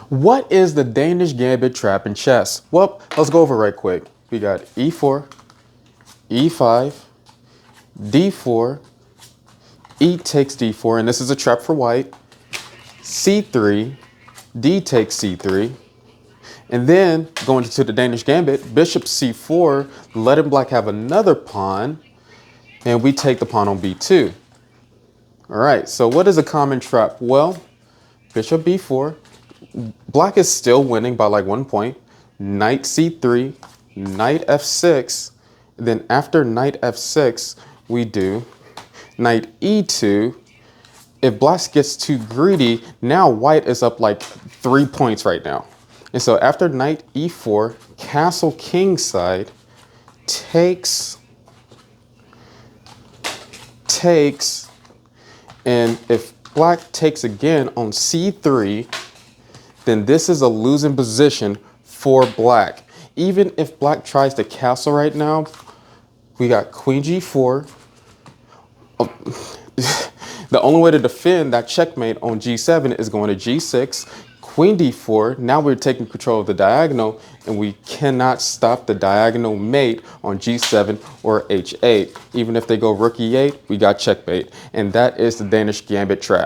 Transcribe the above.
What is the Danish Gambit trap in chess? Well, let's go over it right quick. We got e4, e5, d4, e takes d4, and this is a trap for white, c3, d takes c3, and then going to the Danish Gambit, bishop c4, letting black have another pawn, and we take the pawn on b2. All right, so what is a common trap? Well, bishop b4, black is still winning by like 1 point. Knight c3, knight f6. Then after knight f6, we do knight e2. If black gets too greedy, now white is up like 3 points right now. And so after knight e4, castle kingside, takes, and if black takes again on c3, then this is a losing position for black. Even if black tries to castle right now, we got queen g4. The only way to defend that checkmate on g7 is going to g6, queen d4. Now we're taking control of the diagonal, and we cannot stop the diagonal mate on g7 or h8. Even if they go rook e8, we got checkmate. And that is the Danish Gambit trap.